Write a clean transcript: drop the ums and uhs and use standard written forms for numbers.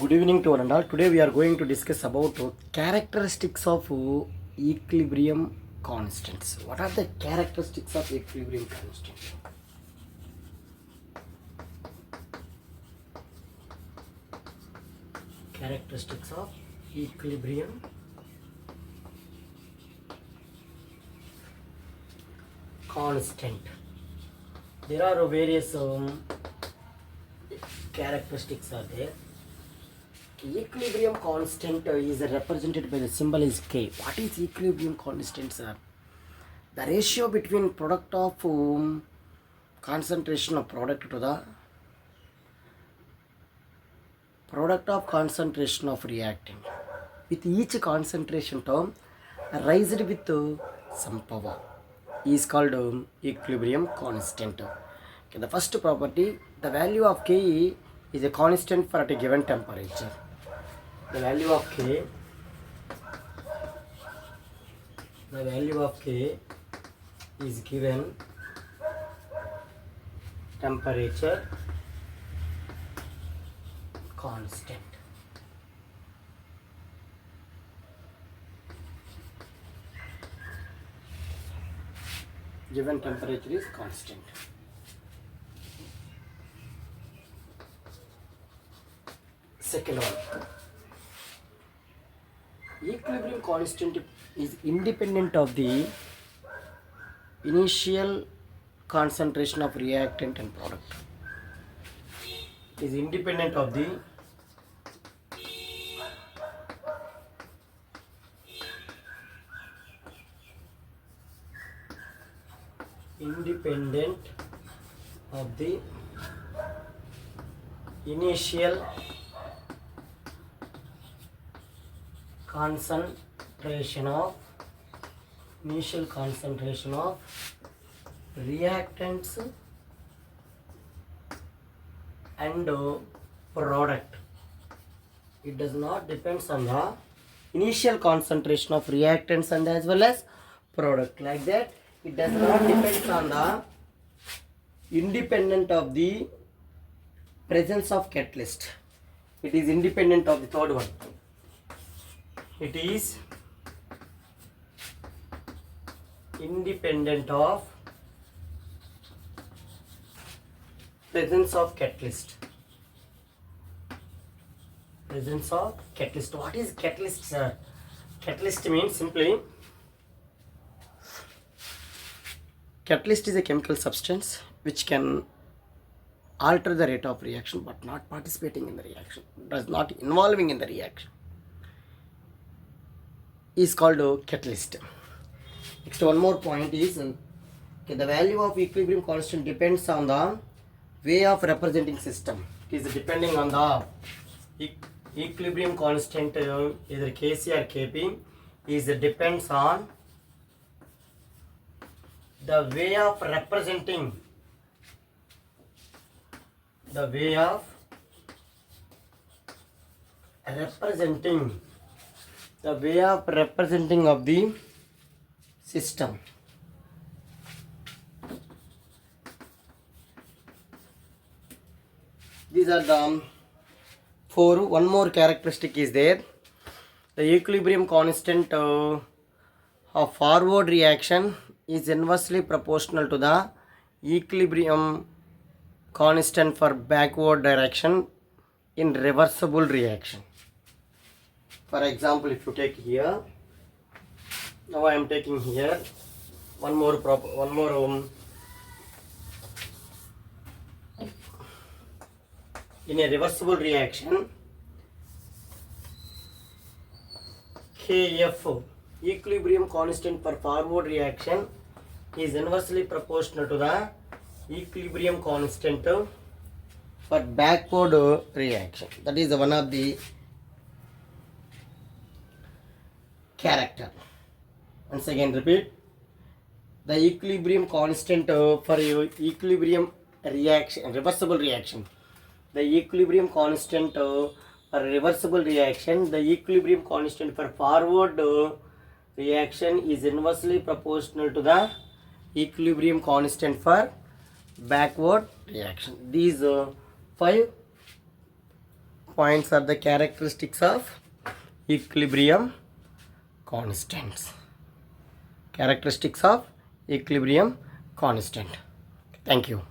Good evening to one and all. Today we are going to discuss about characteristics of equilibrium constants. What are the characteristics of equilibrium constant? Characteristics of equilibrium constant. There are various characteristics are there. Equilibrium constant is represented by the symbol is K. What is equilibrium constant, sir? The ratio between product of concentration of product to the product of concentration of reactant. With each concentration term raised with some power is called equilibrium constant. Okay, the first property, the value of K is a constant for at a given temperature. The value of K is given temperature constant. Given temperature is constant. Second one, equilibrium constant is independent of the initial concentration of reactant and product. Is independent of the initial concentration of reactants and product. It does not depends on the initial concentration of reactants and as well as product. Like that, it does not depend on the independent of the presence of catalyst. It is independent of the third one. It is independent of presence of catalyst. What is catalyst, sir? Catalyst means simply, catalyst is a chemical substance which can alter the rate of reaction but not participating in the reaction, does not involving in the reaction, is called a catalyst. Next, one more point is the value of equilibrium constant depends on the way of representing system. It is depending on the equilibrium constant, either Kc or Kp, is depends on the way of representing of the system. These are the four. One more characteristic is there. The equilibrium constant of forward reaction is inversely proportional to the equilibrium constant for backward direction in reversible reaction. For example, if you take here, now I am taking here one more in a reversible reaction, Kf, equilibrium constant for forward reaction, is inversely proportional to the equilibrium constant for backward reaction. That is one of the character. Once again repeat, the equilibrium constant for equilibrium reaction, reversible reaction, the equilibrium constant for reversible reaction, the equilibrium constant for forward reaction is inversely proportional to the equilibrium constant for backward reaction. These 5 points are the characteristics of equilibrium constants. Characteristics of equilibrium constant. Thank you.